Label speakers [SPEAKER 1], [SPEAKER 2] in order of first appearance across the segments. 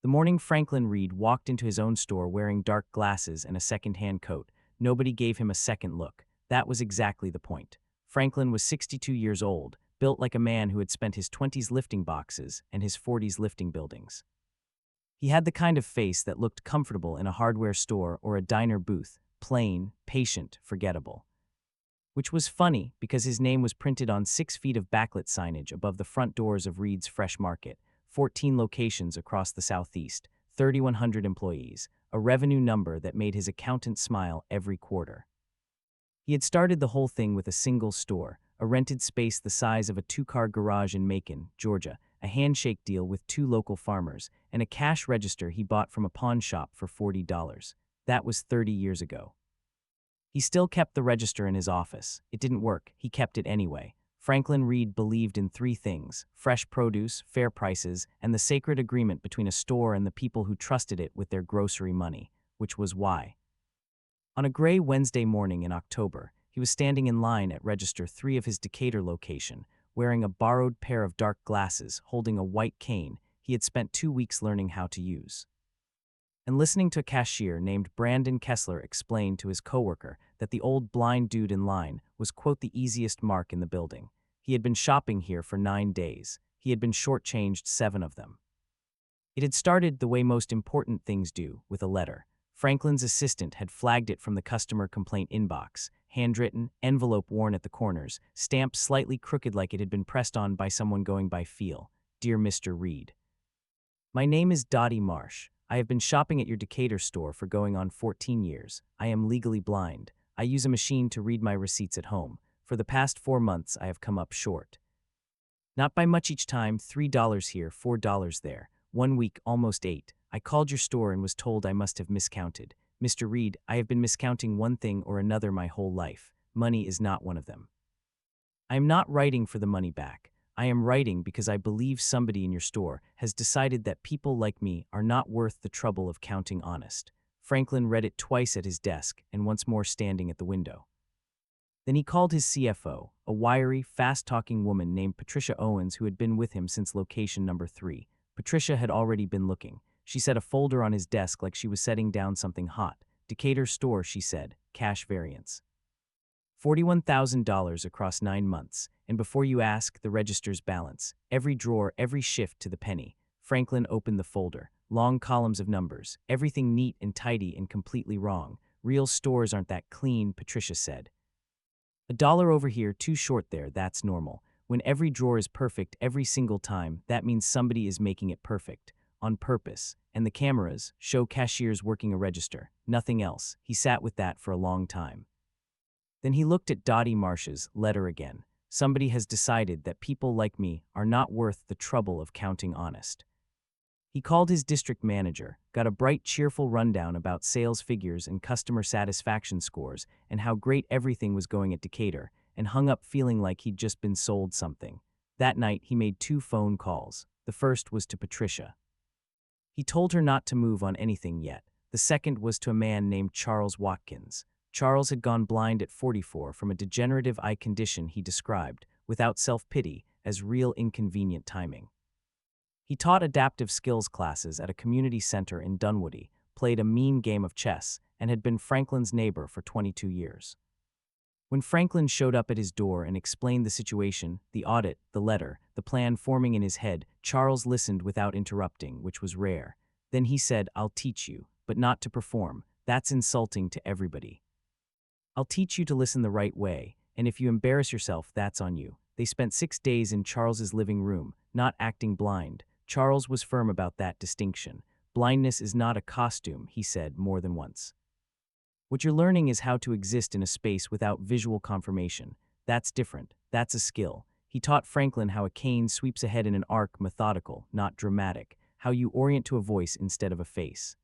[SPEAKER 1] The morning Franklin Reed walked into his own store wearing dark glasses and a second-hand coat, nobody gave him a second look. That was exactly the point. Franklin was 62 years old, built like a man who had spent his 20s lifting boxes and his 40s lifting buildings. He had the kind of face that looked comfortable in a hardware store or a diner booth, plain, patient, forgettable. Which was funny because his name was printed on 6 feet of backlit signage above the front doors of Reed's Fresh Market, 14 locations across the Southeast, 3,100 employees, a revenue number that made his accountant smile every quarter. He had started the whole thing with a single store, a rented space the size of a 2-car garage in Macon, Georgia, a handshake deal with 2 local farmers, and a cash register he bought from a pawn shop for $40. That was 30 years ago. He still kept the register in his office. It didn't work. He kept it anyway. Franklin Reed believed in 3 things: fresh produce, fair prices, and the sacred agreement between a store and the people who trusted it with their grocery money, which was why. On a gray Wednesday morning in October, he was standing in line at Register 3 of his Decatur location, wearing a borrowed pair of dark glasses, holding a white cane he had spent 2 weeks learning how to use. And listening to a cashier named Brandon Kessler explain to his coworker that the old blind dude in line was, quote, the easiest mark in the building. He had been shopping here for 9 days. He had been shortchanged 7 of them. It had started the way most important things do, with a letter. Franklin's assistant had flagged it from the customer complaint inbox, handwritten, envelope worn at the corners, stamped slightly crooked like it had been pressed on by someone going by feel. Dear Mr. Reed, my name is Dottie Marsh. I have been shopping at your Decatur store for going on 14 years. I am legally blind. I use a machine to read my receipts at home. For the past 4 months, I have come up short. Not by much each time, $3 here, $4 there. 1 week, almost 8. I called your store and was told I must have miscounted. Mr. Reed, I have been miscounting one thing or another my whole life. Money is not one of them. I am not writing for the money back. I am writing because I believe somebody in your store has decided that people like me are not worth the trouble of counting honest. Franklin read it twice at his desk and once more standing at the window. Then he called his CFO, a wiry, fast-talking woman named Patricia Owens who had been with him since location number 3. Patricia had already been looking. She set a folder on his desk like she was setting down something hot. Decatur store, she said, cash variance. $41,000 across 9 months, and before you ask, the register's balance. Every drawer, every shift to the penny. Franklin opened the folder. Long columns of numbers. Everything neat and tidy and completely wrong. Real stores aren't that clean, Patricia said. $1 over here, too short there, that's normal. When every drawer is perfect every single time, that means somebody is making it perfect. On purpose. And the cameras show cashiers working a register. Nothing else. He sat with that for a long time. Then he looked at Dottie Marsh's letter again. Somebody has decided that people like me are not worth the trouble of counting honest. He called his district manager, got a bright, cheerful rundown about sales figures and customer satisfaction scores and how great everything was going at Decatur, and hung up feeling like he'd just been sold something. That night, he made 2 phone calls. The first was to Patricia. He told her not to move on anything yet. The second was to a man named Charles Watkins. Charles had gone blind at 44 from a degenerative eye condition he described, without self-pity, as real inconvenient timing. He taught adaptive skills classes at a community center in Dunwoody, played a mean game of chess, and had been Franklin's neighbor for 22 years. When Franklin showed up at his door and explained the situation, the audit, the letter, the plan forming in his head, Charles listened without interrupting, which was rare. Then he said, I'll teach you, but not to perform. That's insulting to everybody. I'll teach you to listen the right way, and if you embarrass yourself, that's on you. They spent 6 days in Charles's living room, not acting blind. Charles was firm about that distinction. Blindness is not a costume, he said more than once. What you're learning is how to exist in a space without visual confirmation. That's different. That's a skill. He taught Franklin how a cane sweeps ahead in an arc, methodical, not dramatic. How you orient to a voice instead of a face.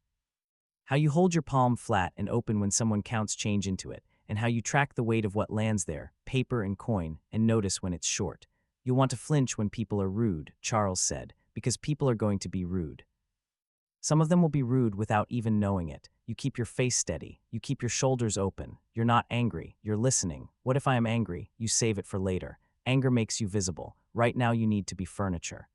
[SPEAKER 1] How you hold your palm flat and open when someone counts change into it, and how you track the weight of what lands there, paper and coin, and notice when it's short. You'll want to flinch when people are rude, Charles said, because people are going to be rude. Some of them will be rude without even knowing it. You keep your face steady. You keep your shoulders open. You're not angry. You're listening. What if I am angry? You save it for later. Anger makes you visible. Right now you need to be furniture.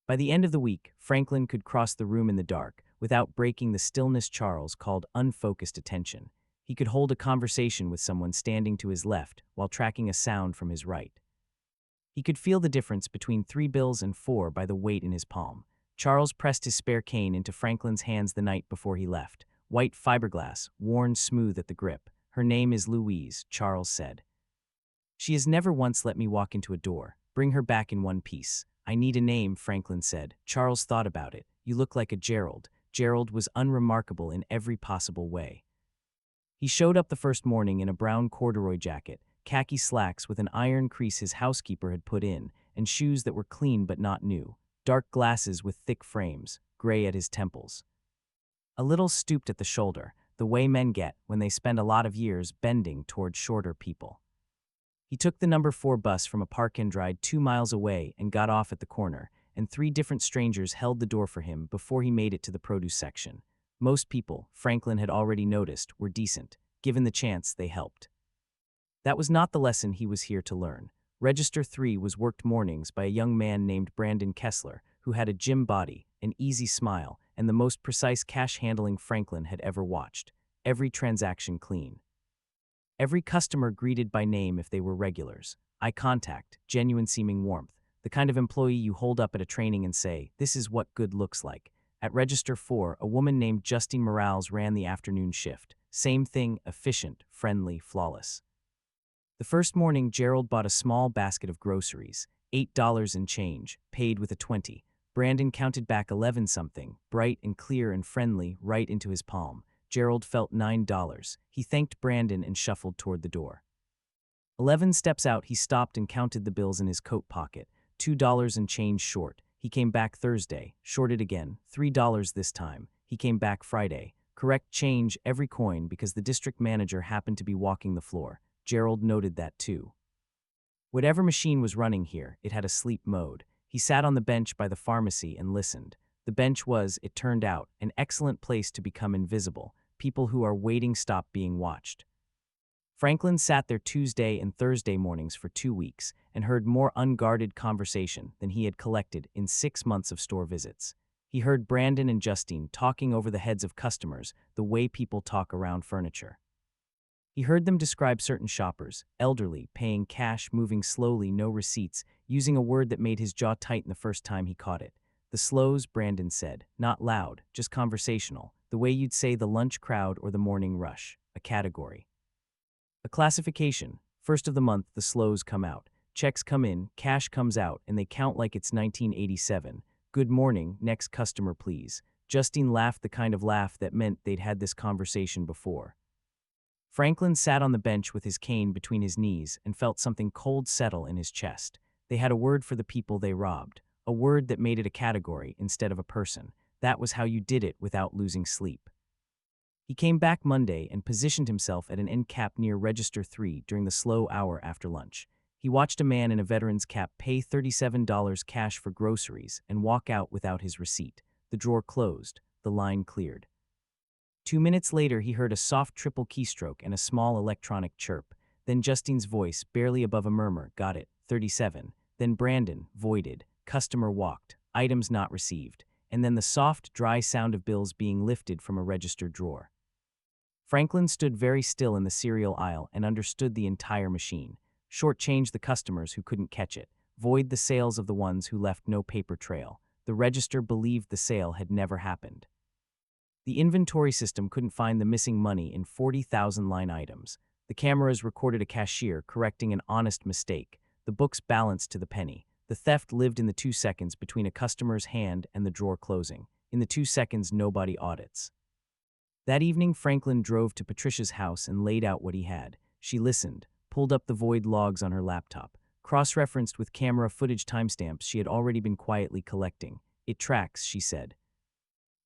[SPEAKER 1] By the end of the week, Franklin could cross the room in the dark without breaking the stillness Charles called unfocused attention. He could hold a conversation with someone standing to his left while tracking a sound from his right. He could feel the difference between 3 bills and 4 by the weight in his palm. Charles pressed his spare cane into Franklin's hands the night before he left. White fiberglass, worn smooth at the grip. "Her name is Louise," Charles said. "She has never once let me walk into a door. Bring her back in one piece." "I need a name," Franklin said. Charles thought about it. "You look like a Gerald." Gerald was unremarkable in every possible way. He showed up the first morning in a brown corduroy jacket, khaki slacks with an iron crease his housekeeper had put in, and shoes that were clean but not new, dark glasses with thick frames, gray at his temples. A little stooped at the shoulder, the way men get when they spend a lot of years bending toward shorter people. He took the number 4 bus from a park-and-ride 2 miles away and got off at the corner, and 3 different strangers held the door for him before he made it to the produce section. Most people, Franklin had already noticed, were decent. Given the chance, they helped. That was not the lesson he was here to learn. Register 3 was worked mornings by a young man named Brandon Kessler, who had a gym body, an easy smile, and the most precise cash handling Franklin had ever watched. Every transaction clean. Every customer greeted by name if they were regulars. Eye contact, genuine seeming warmth. The kind of employee you hold up at a training and say, "This is what good looks like." At Register 4, a woman named Justine Morales ran the afternoon shift. Same thing, efficient, friendly, flawless. The first morning, Gerald bought a small basket of groceries, $8 and change, paid with a 20. Brandon counted back 11-something, bright and clear and friendly, right into his palm. Gerald felt $9. He thanked Brandon and shuffled toward the door. 11 steps out, he stopped and counted the bills in his coat pocket. $2 and change short. He came back Thursday, shorted again, $3 this time. He came back Friday. Correct change, every coin, because the district manager happened to be walking the floor. Gerald noted that too. Whatever machine was running here, it had a sleep mode. He sat on the bench by the pharmacy and listened. The bench was, it turned out, an excellent place to become invisible. People who are waiting stop being watched. Franklin sat there Tuesday and Thursday mornings for 2 weeks and heard more unguarded conversation than he had collected in 6 months of store visits. He heard Brandon and Justine talking over the heads of customers the way people talk around furniture. He heard them describe certain shoppers, elderly, paying cash, moving slowly, no receipts, using a word that made his jaw tighten the first time he caught it. The slows, Brandon said, not loud, just conversational, the way you'd say the lunch crowd or the morning rush, a category. A classification. First of the month, the slows come out. Checks come in, cash comes out, and they count like it's 1987. Good morning, next customer please. Justine laughed the kind of laugh that meant they'd had this conversation before. Franklin sat on the bench with his cane between his knees and felt something cold settle in his chest. They had a word for the people they robbed, a word that made it a category instead of a person. That was how you did it without losing sleep. He came back Monday and positioned himself at an end cap near Register 3 during the slow hour after lunch. He watched a man in a veteran's cap pay $37 cash for groceries and walk out without his receipt. The drawer closed, the line cleared. 2 minutes later, he heard a soft triple keystroke and a small electronic chirp. Then Justine's voice, barely above a murmur, got it, 37. Then Brandon, voided, customer walked, items not received. And then the soft, dry sound of bills being lifted from a registered drawer. Franklin stood very still in the cereal aisle and understood the entire machine. Shortchange the customers who couldn't catch it. Void the sales of the ones who left no paper trail. The register believed the sale had never happened. The inventory system couldn't find the missing money in 40,000 line items. The cameras recorded a cashier correcting an honest mistake. The books balanced to the penny. The theft lived in the 2 seconds between a customer's hand and the drawer closing. In the 2 seconds, nobody audits. That evening, Franklin drove to Patricia's house and laid out what he had. She listened, pulled up the void logs on her laptop, cross-referenced with camera footage timestamps she had already been quietly collecting. It tracks, she said.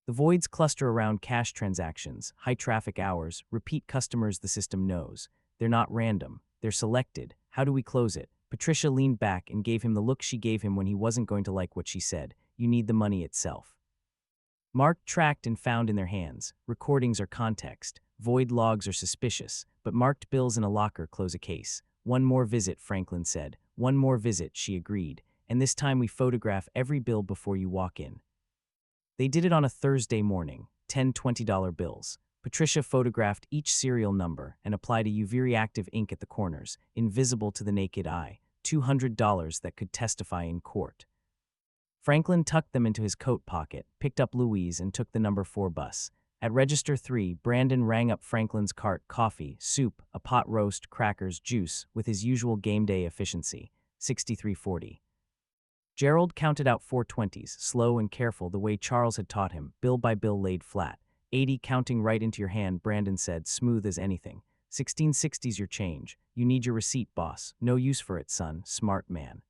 [SPEAKER 1] The voids cluster around cash transactions, high traffic hours, repeat customers the system knows. They're not random. They're selected. How do we close it? Patricia leaned back and gave him the look she gave him when he wasn't going to like what she said. You need the money itself. Marked, tracked, and found in their hands. Recordings are context. Void logs are suspicious, but marked bills in a locker close a case. One more visit, Franklin said. One more visit, she agreed. and this time we photograph every bill before you walk in. They did it on a Thursday morning, 10 $20 bills. Patricia photographed each serial number and applied a UV-reactive ink at the corners, invisible to the naked eye, $200 that could testify in court. Franklin tucked them into his coat pocket, picked up Louise, and took the number 4 bus. At Register 3, Brandon rang up Franklin's cart: coffee, soup, a pot roast, crackers, juice, with his usual game day efficiency, $63.40. Gerald counted out 420s, slow and careful the way Charles had taught him, bill by bill laid flat. 80 counting right into your hand, Brandon said, smooth as anything. 1660's your change. You need your receipt, boss. No use for it, son. Smart man.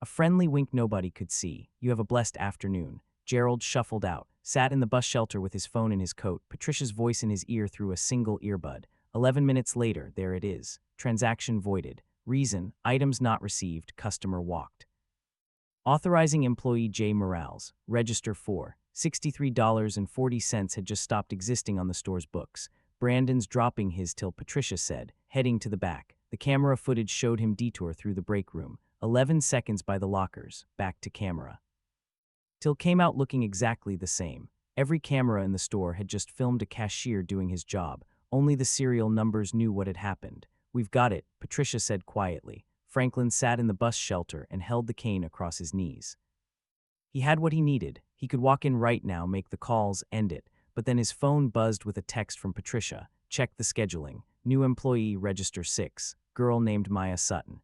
[SPEAKER 1] A friendly wink nobody could see. You have a blessed afternoon. Gerald shuffled out, sat in the bus shelter with his phone in his coat, Patricia's voice in his ear through a single earbud. 11 minutes later, there it is. Transaction voided. Reason: items not received, customer walked. Authorizing employee J. Morales, Register 4, $63.40 had just stopped existing on the store's books. Brandon's dropping his till, Patricia said, heading to the back. The camera footage showed him detour through the break room. 11 seconds by the lockers, back to camera. Till came out looking exactly the same. Every camera in the store had just filmed a cashier doing his job. Only the serial numbers knew what had happened. We've got it, Patricia said quietly. Franklin sat in the bus shelter and held the cane across his knees. He had what he needed. He could walk in right now, make the calls, end it. But then his phone buzzed with a text from Patricia. Check the scheduling. New employee, Register 6. Girl named Maya Sutton.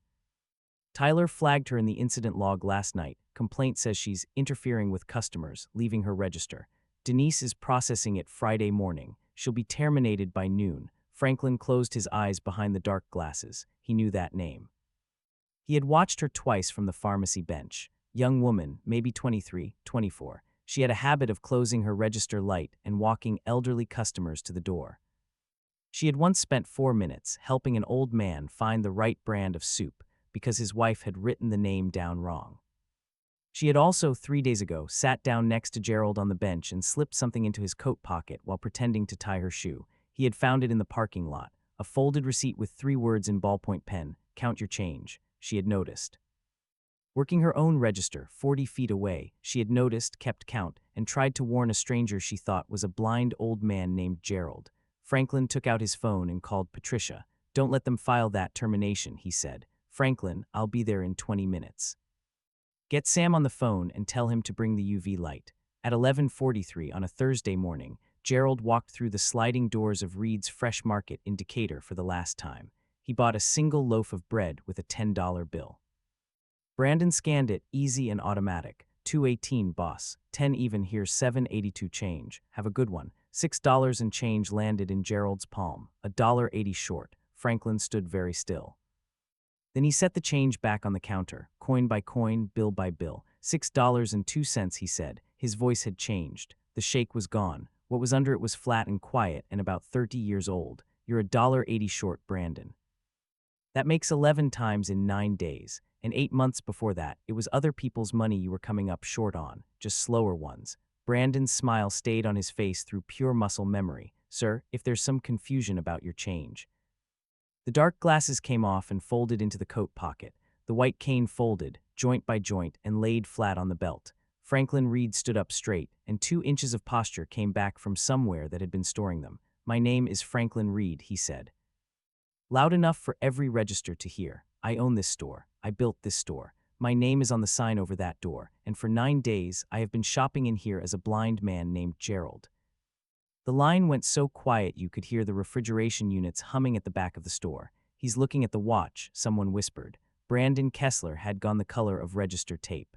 [SPEAKER 1] Tyler flagged her in the incident log last night. Complaint says she's interfering with customers, leaving her register. Denise is processing it Friday morning. She'll be terminated by noon. Franklin closed his eyes behind the dark glasses. He knew that name. He had watched her twice from the pharmacy bench. Young woman, maybe 23, 24. She had a habit of closing her register light and walking elderly customers to the door. She had once spent 4 minutes helping an old man find the right brand of soup because his wife had written the name down wrong. She had also, 3 days ago, sat down next to Gerald on the bench and slipped something into his coat pocket while pretending to tie her shoe. He had found it in the parking lot, a folded receipt with 3 words in ballpoint pen: count your change. She had noticed. Working her own register 40 feet away, she had noticed, kept count, and tried to warn a stranger she thought was a blind old man named Gerald. Franklin took out his phone and called Patricia. Don't let them file that termination, he said. Franklin, I'll be there in 20 minutes. Get Sam on the phone and tell him to bring the UV light. At 11:43 on a Thursday morning, Gerald walked through the sliding doors of Reed's Fresh Market in Decatur for the last time. He bought a single loaf of bread with a $10 bill. Brandon scanned it, easy and automatic. 218, boss. 10 even, here's 782 change. Have a good one. $6 and change landed in Gerald's palm, $1.80 short. Franklin stood very still. Then he set the change back on the counter, coin by coin, bill by bill. $6.02, he said. His voice had changed. The shake was gone. What was under it was flat and quiet and about 30 years old. You're $1.80 short, Brandon. That makes 11 times in 9 days, and 8 months before that, it was other people's money you were coming up short on, just slower ones. Brandon's smile stayed on his face through pure muscle memory. Sir, if there's some confusion about your change. The dark glasses came off and folded into the coat pocket. The white cane folded, joint by joint, and laid flat on the belt. Franklin Reed stood up straight, and 2 inches of posture came back from somewhere that had been storing them. My name is Franklin Reed, he said. Loud enough for every register to hear. I own this store. I built this store. My name is on the sign over that door, and for 9 days I have been shopping in here as a blind man named Gerald. The line went so quiet you could hear the refrigeration units humming at the back of the store. He's looking at the watch, someone whispered. Brandon Kessler had gone the color of register tape.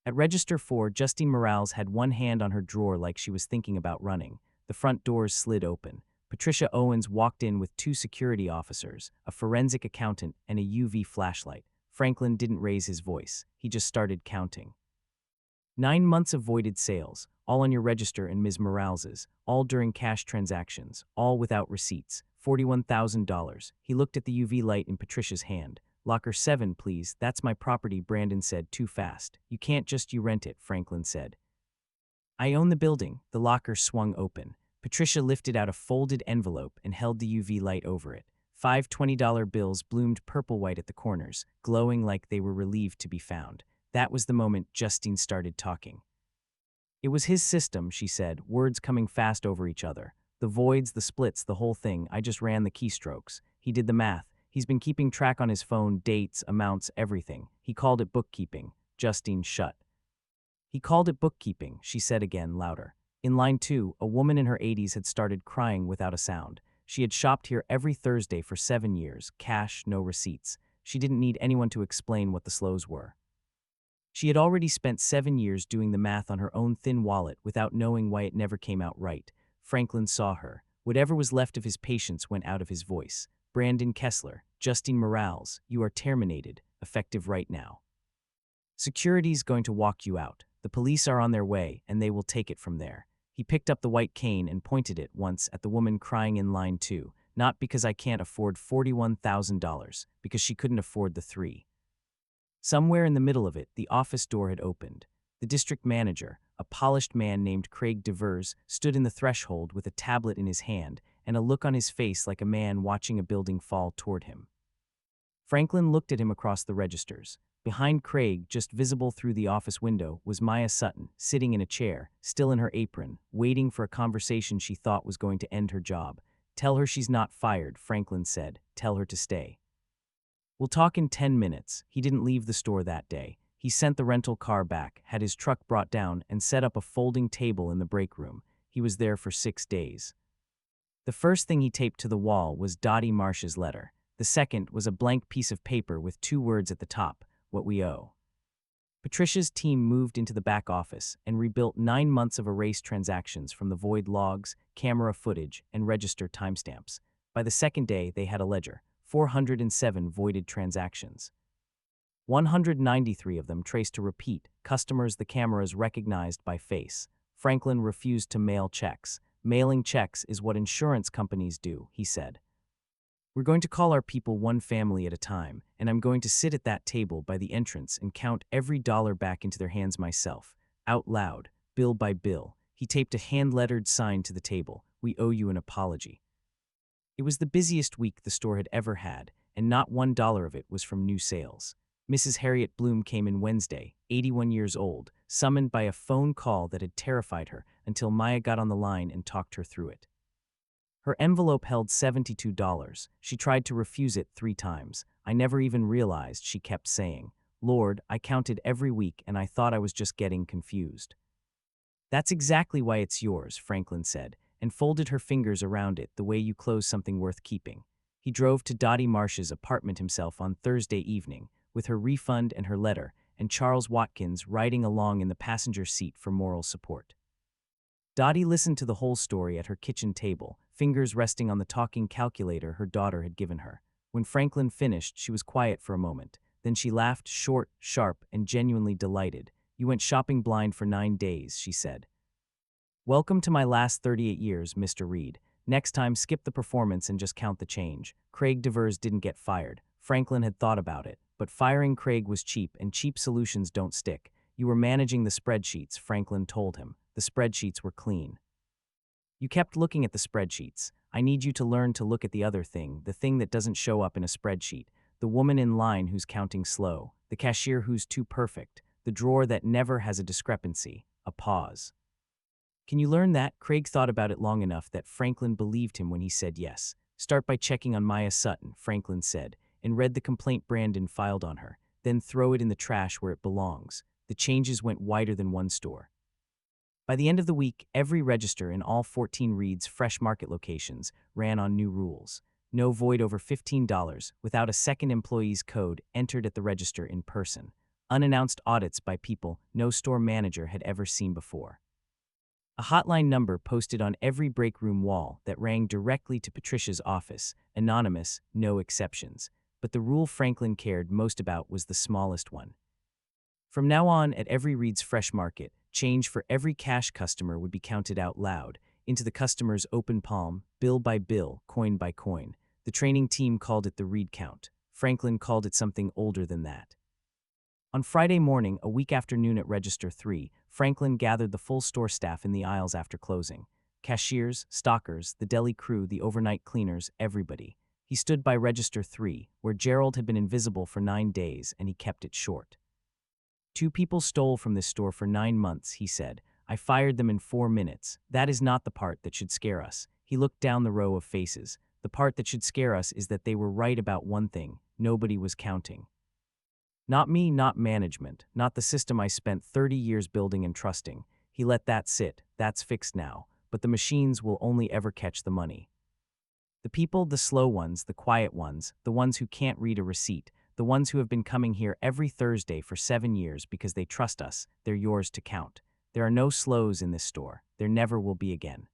[SPEAKER 1] At Register 4, Justine Morales had one hand on her drawer like she was thinking about running. The front doors slid open. Patricia Owens walked in with 2 security officers, a forensic accountant, and a UV flashlight. Franklin didn't raise his voice. He just started counting. 9 months of voided sales, all on your register and Ms. Morales's, all during cash transactions, all without receipts. $41,000. He looked at the UV light in Patricia's hand. Locker 7, please. That's my property, Brandon said, too fast. You can't just rent it, Franklin said. I own the building. The locker swung open. Patricia lifted out a folded envelope and held the UV light over it. Five $20 bills bloomed purple-white at the corners, glowing like they were relieved to be found. That was the moment Justine started talking. It was his system, she said, words coming fast over each other. The voids, the splits, the whole thing. I just ran the keystrokes. He did the math. He's been keeping track on his phone, dates, amounts, everything. He called it bookkeeping. Justine shut. He called it bookkeeping, she said again, louder. In line 2, a woman in her 80s had started crying without a sound. She had shopped here every Thursday for 7 years, cash, no receipts. She didn't need anyone to explain what the slows were. She had already spent 7 years doing the math on her own thin wallet without knowing why it never came out right. Franklin saw her. Whatever was left of his patience went out of his voice. Brandon Kessler, Justine Morales, you are terminated, effective right now. Security's going to walk you out. The police are on their way, and they will take it from there. He picked up the white cane and pointed it once at the woman crying in line 2, not because I can't afford $41,000, because she couldn't afford the 3. Somewhere in the middle of it, the office door had opened. The district manager, a polished man named Craig Devers, stood in the threshold with a tablet in his hand and a look on his face like a man watching a building fall toward him. Franklin looked at him across the registers. Behind Craig, just visible through the office window, was Maya Sutton, sitting in a chair, still in her apron, waiting for a conversation she thought was going to end her job. Tell her she's not fired, Franklin said. Tell her to stay. We'll talk in 10 minutes. He didn't leave the store that day. He sent the rental car back, had his truck brought down, and set up a folding table in the break room. He was there for 6 days. The first thing he taped to the wall was Dottie Marsh's letter. The second was a blank piece of paper with 2 words at the top, what we owe. Patricia's team moved into the back office and rebuilt 9 months of erased transactions from the void logs, camera footage, and register timestamps. By the second day, they had a ledger, 407 voided transactions. 193 of them traced to repeat customers the cameras recognized by face. Franklin refused to mail checks. Mailing checks is what insurance companies do, he said. We're going to call our people one family at a time, and I'm going to sit at that table by the entrance and count every dollar back into their hands myself, out loud, bill by bill. He taped a hand-lettered sign to the table. We owe you an apology. It was the busiest week the store had ever had, and not $1 of it was from new sales. Mrs. Harriet Bloom came in Wednesday, 81 years old, summoned by a phone call that had terrified her until Maya got on the line and talked her through it. Her envelope held $72. She tried to refuse it 3 times. I never even realized, she kept saying. Lord, I counted every week and I thought I was just getting confused. That's exactly why it's yours, Franklin said, and folded her fingers around it the way you close something worth keeping. He drove to Dottie Marsh's apartment himself on Thursday evening, with her refund and her letter, and Charles Watkins riding along in the passenger seat for moral support. Dottie listened to the whole story at her kitchen table, fingers resting on the talking calculator her daughter had given her. When Franklin finished, she was quiet for a moment. Then she laughed, short, sharp, and genuinely delighted. You went shopping blind for 9 days, she said. Welcome to my last 38 years, Mr. Reed. Next time, skip the performance and just count the change. Craig Devers didn't get fired. Franklin had thought about it, but firing Craig was cheap, and cheap solutions don't stick. You were managing the spreadsheets, Franklin told him. The spreadsheets were clean. You kept looking at the spreadsheets. I need you to learn to look at the other thing, the thing that doesn't show up in a spreadsheet. The woman in line who's counting slow. The cashier who's too perfect. The drawer that never has a discrepancy. A pause. Can you learn that? Craig thought about it long enough that Franklin believed him when he said yes. Start by checking on Maya Sutton, Franklin said, and read the complaint Brandon filed on her. Then throw it in the trash where it belongs. The changes went wider than one store. By the end of the week, every register in all 14 Reed's Fresh Market locations ran on new rules. No void over $15 without a second employee's code entered at the register in person. Unannounced audits by people no store manager had ever seen before. A hotline number posted on every break room wall that rang directly to Patricia's office, anonymous, no exceptions. But the rule Franklin cared most about was the smallest one. From now on, at every Reed's Fresh Market, change for every cash customer would be counted out loud, into the customer's open palm, bill by bill, coin by coin. The training team called it the Reed count. Franklin called it something older than that. On Friday morning, a week after noon at Register 3, Franklin gathered the full store staff in the aisles after closing. Cashiers, stockers, the deli crew, the overnight cleaners, everybody. He stood by register 3, where Gerald had been invisible for 9 days, and he kept it short. 2 people stole from this store for 9 months, he said. I fired them in 4 minutes. That is not the part that should scare us. He looked down the row of faces. The part that should scare us is that they were right about one thing. Nobody was counting. Not me, not management, not the system I spent 30 years building and trusting. He let that sit. That's fixed now. But the machines will only ever catch the money. The people, the slow ones, the quiet ones, the ones who can't read a receipt, the ones who have been coming here every Thursday for 7 years because they trust us, they're yours to count. There are no slows in this store. There never will be again.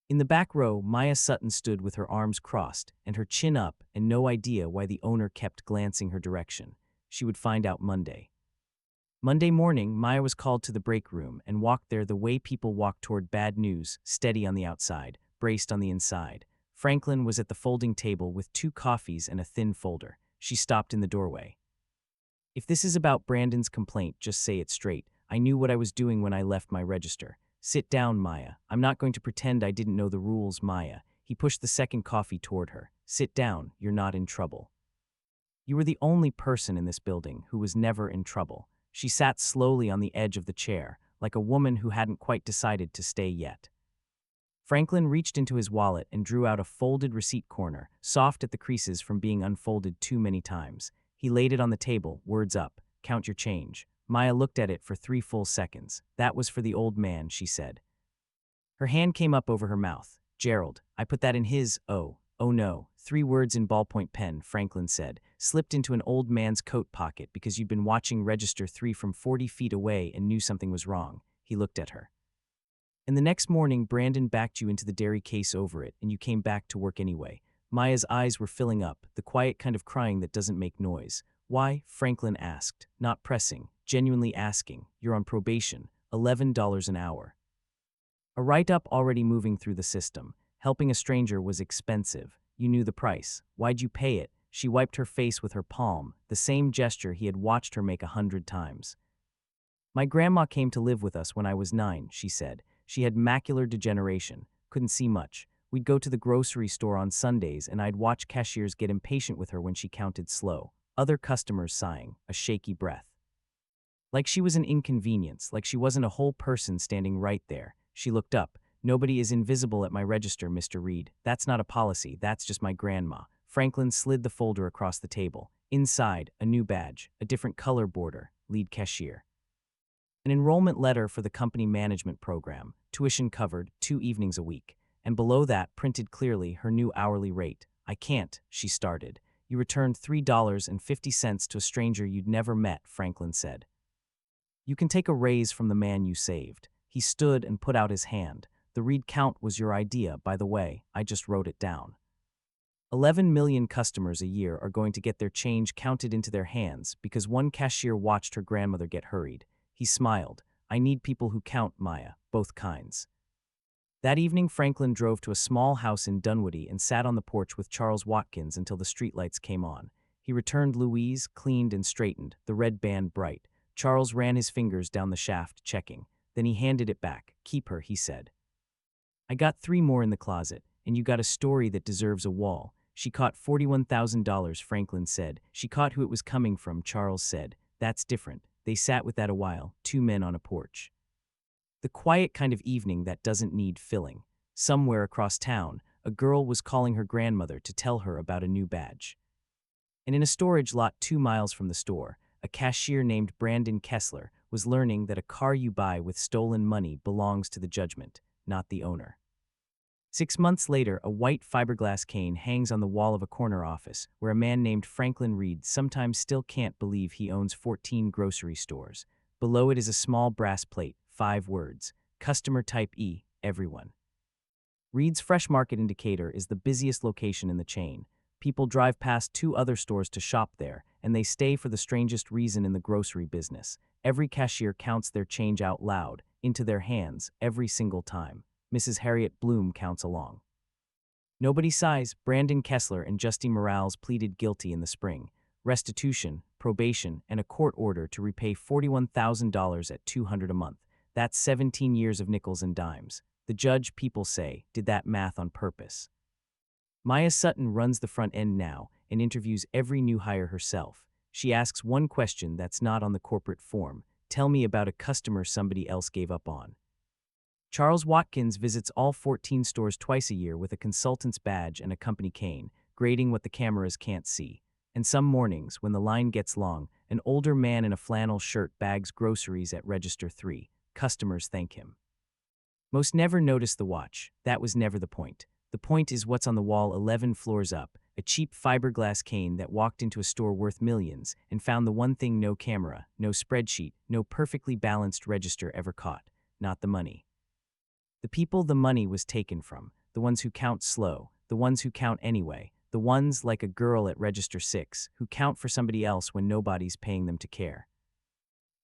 [SPEAKER 1] In the back row, Maya Sutton stood with her arms crossed and her chin up and no idea why the owner kept glancing her direction. She would find out Monday. Monday morning, Maya was called to the break room and walked there the way people walk toward bad news, steady on the outside, braced on the inside. Franklin was at the folding table with 2 coffees and a thin folder. She stopped in the doorway. If this is about Brandon's complaint, just say it straight. I knew what I was doing when I left my register. Sit down, Maya. I'm not going to pretend I didn't know the rules, Maya. He pushed the second coffee toward her. Sit down, you're not in trouble. You were the only person in this building who was never in trouble. She sat slowly on the edge of the chair, like a woman who hadn't quite decided to stay yet. Franklin reached into his wallet and drew out a folded receipt corner, soft at the creases from being unfolded too many times. He laid it on the table, words up, count your change. Maya looked at it for 3 full seconds. That was for the old man, she said. Her hand came up over her mouth. Gerald, I put that in his, oh no, 3 words in ballpoint pen, Franklin said, slipped into an old man's coat pocket because you'd been watching register 3 from 40 feet away and knew something was wrong. He looked at her. And the next morning, Brandon backed you into the dairy case over it, and you came back to work anyway. Maya's eyes were filling up, the quiet kind of crying that doesn't make noise. Why? Franklin asked, not pressing, genuinely asking. You're on probation, $11 an hour. A write-up already moving through the system. Helping a stranger was expensive. You knew the price. Why'd you pay it? She wiped her face with her palm, the same gesture he had watched her make 100 times. My grandma came to live with us when I was 9, she said. She had macular degeneration, couldn't see much. We'd go to the grocery store on Sundays and I'd watch cashiers get impatient with her when she counted slow. Other customers sighing, a shaky breath. Like she was an inconvenience, like she wasn't a whole person standing right there. She looked up. Nobody is invisible at my register, Mr. Reed. That's not a policy, that's just my grandma. Franklin slid the folder across the table. Inside, a new badge, a different color border, lead cashier. An enrollment letter for the company management program, tuition covered, 2 evenings a week. And below that, printed clearly, her new hourly rate. I can't, she started. You returned $3.50 to a stranger you'd never met, Franklin said. You can take a raise from the man you saved. He stood and put out his hand. The Reed count was your idea, by the way. I just wrote it down. 11 million customers a year are going to get their change counted into their hands because one cashier watched her grandmother get hurried. He smiled. I need people who count, Maya, both kinds. That evening, Franklin drove to a small house in Dunwoody and sat on the porch with Charles Watkins until the streetlights came on. He returned Louise, cleaned and straightened, the red band bright. Charles ran his fingers down the shaft, checking. Then he handed it back. Keep her, he said. I got 3 more in the closet, and you got a story that deserves a wall. She caught $41,000, Franklin said. She caught who it was coming from, Charles said. That's different. They sat with that a while, 2 men on a porch. The quiet kind of evening that doesn't need filling. Somewhere across town, a girl was calling her grandmother to tell her about a new badge. And in a storage lot 2 miles from the store, a cashier named Brandon Kessler was learning that a car you buy with stolen money belongs to the judgment, not the owner. 6 months later, a white fiberglass cane hangs on the wall of a corner office where a man named Franklin Reed sometimes still can't believe he owns 14 grocery stores. Below it is a small brass plate, 5 words, Customer Type E, everyone. Reed's Fresh Market Indicator is the busiest location in the chain. People drive past 2 other stores to shop there, and they stay for the strangest reason in the grocery business. Every cashier counts their change out loud, into their hands, every single time. Mrs. Harriet Bloom counts along. Nobody sighs. Brandon Kessler and Justine Morales pleaded guilty in the spring. Restitution, probation, and a court order to repay $41,000 at $200 a month. That's 17 years of nickels and dimes. The judge, people say, did that math on purpose. Maya Sutton runs the front end now and interviews every new hire herself. She asks one question that's not on the corporate form. Tell me about a customer somebody else gave up on. Charles Watkins visits all 14 stores twice a year with a consultant's badge and a company cane, grading what the cameras can't see. And some mornings, when the line gets long, an older man in a flannel shirt bags groceries at register 3. Customers thank him. Most never notice the watch. That was never the point. The point is what's on the wall 11 floors up, a cheap fiberglass cane that walked into a store worth millions and found the one thing no camera, no spreadsheet, no perfectly balanced register ever caught: not the money. The people the money was taken from, the ones who count slow, the ones who count anyway, the ones, like a girl at register 6, who count for somebody else when nobody's paying them to care.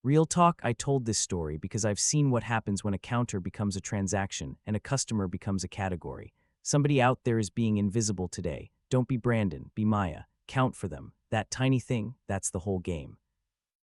[SPEAKER 1] Real talk, I told this story because I've seen what happens when a counter becomes a transaction and a customer becomes a category. Somebody out there is being invisible today. Don't be Brandon, be Maya. Count for them. That tiny thing, that's the whole game.